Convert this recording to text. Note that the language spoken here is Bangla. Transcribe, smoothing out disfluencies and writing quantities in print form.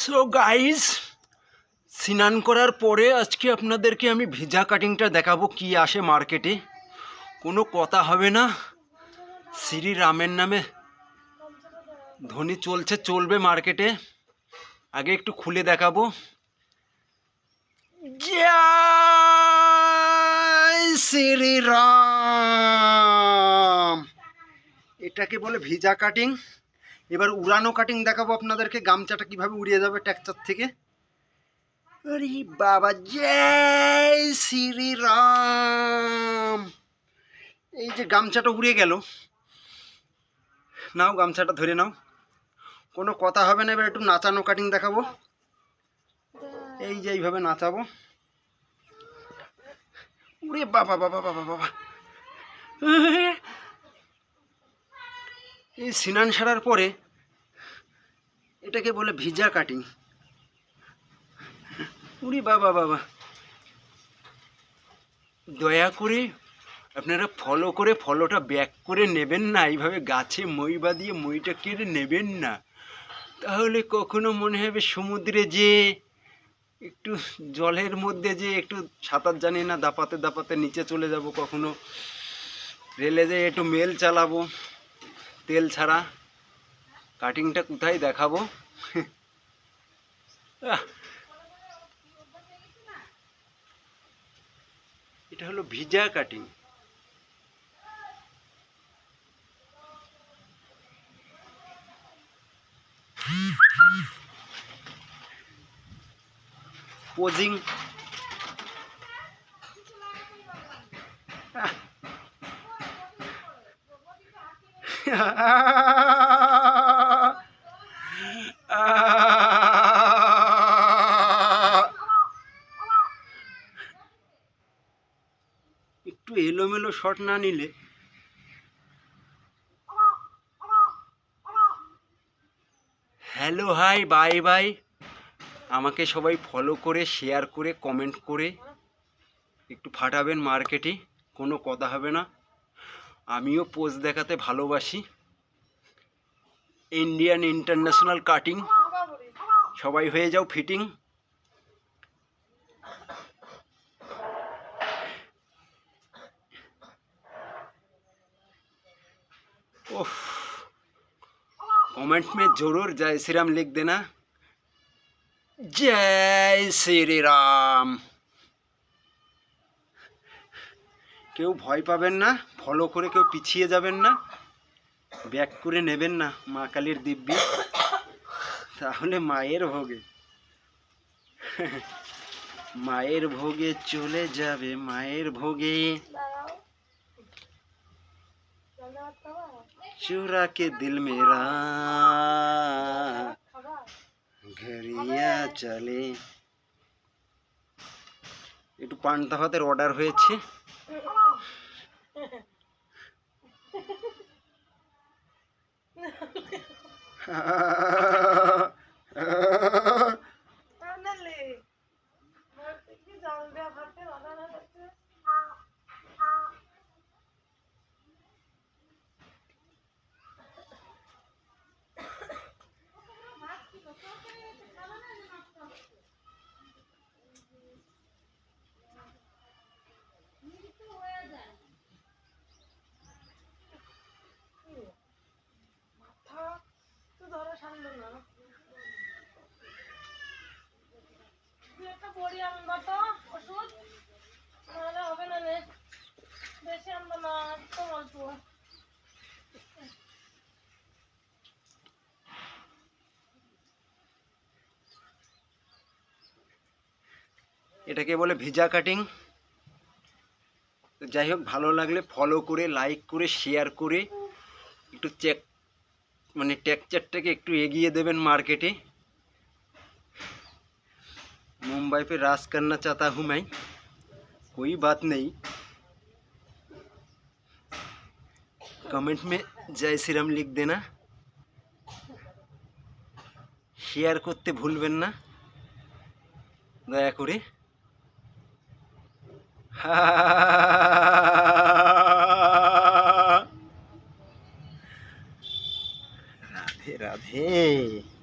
সো গাইস, স্নান করার পরে আজকে আপনাদেরকে আমি ভিজা কাটিংটা দেখাবো কি আসে মার্কেটে। কোনো কথা হবে না, শ্রী রামের নামে ধ্বনি চলবে মার্কেটে। আগে একটু খুলে দেখাবো। জয় শ্রী রাম। এটাকে বলে ভিজা কাটিং। এবার উড়ানো কাটিং দেখাবো আপনাদেরকে, গামছাটা কিভাবে উড়িয়ে যাবে ট্যাক্সচার থেকে। আরে বাবা, জয় শ্রী রাম। এই যে গামছাটা উড়ে গেল, নাও গামছাটা ধরে নাও, কোনো কথা হবে না। এবার একটু নাচানো কাটিং দেখাবো। এই যে এইভাবে নাচাবো। উড়ে বাবা বাবা বাবা বাবা। এই স্নান সারার পরে এটাকে বলে ভিজা কাটিং। উড়ি বাবা বাবা। দয়া করে আপনারা ফলোটা ব্যাক করে নেবেন না। এইভাবে গাছে মই বাঁধিয়ে মইটা কেটে নেবেন না, তাহলে কখনো মনে হবে সমুদ্রে যে একটু জলের মধ্যে যে একটু সাঁতার জানি না, দাপাতে দাপাতে নিচে চলে যাব, কখনো রেলে যে একটু মেল চালাবো তেল ছাড়া। কাটিংটা কোথায় দেখাবো? এটা হলো ভিজা কাটিং। পোজিং। একটু এলোমেলো শট না নিলে। Hello, hi, bye bye. আমাকে সবাই ফলো করে, শেয়ার করে, কমেন্ট করে একটু ফাটাবেন মার্কেটে, কোনো কথা হবে না। আমিও পোজ দেখাতে ভালোবাসি। Indian international cutting. সবাই হয়ে যাও ফিটিং। ओह, कमेंट में जरूर जय श्री राम लिख देना। जय श्री राम। কেউ ভয় পাবেন না, ফলো করে কেউ পিছিয়ে যাবেন না, ব্যাক করে নেবেন না মা কালীর দিব্যি, তাহলে মায়ের ভোগে মায়ের ভোগে চলে যাবে, মায়ের ভোগে। चुरा के दिल मेरा ঘরিয়া চলে। একটু পান্তা ভাতের অর্ডার হয়েছে। এটাকে বলে ভিজা কাটিং। যাই হোক, ভালো লাগলে ফলো করে, লাইক করে, শেয়ার করে একটু টেক্সচারটাকে একটু এগিয়ে দেবেন मार्केटे। मुंबई पे राज करना चाहता हूँ मैं, कोई बात नहीं। कमेंट में जय श्री राम लिख देना, शेयर करते भूलबेन ना दया करे। राधे राधे।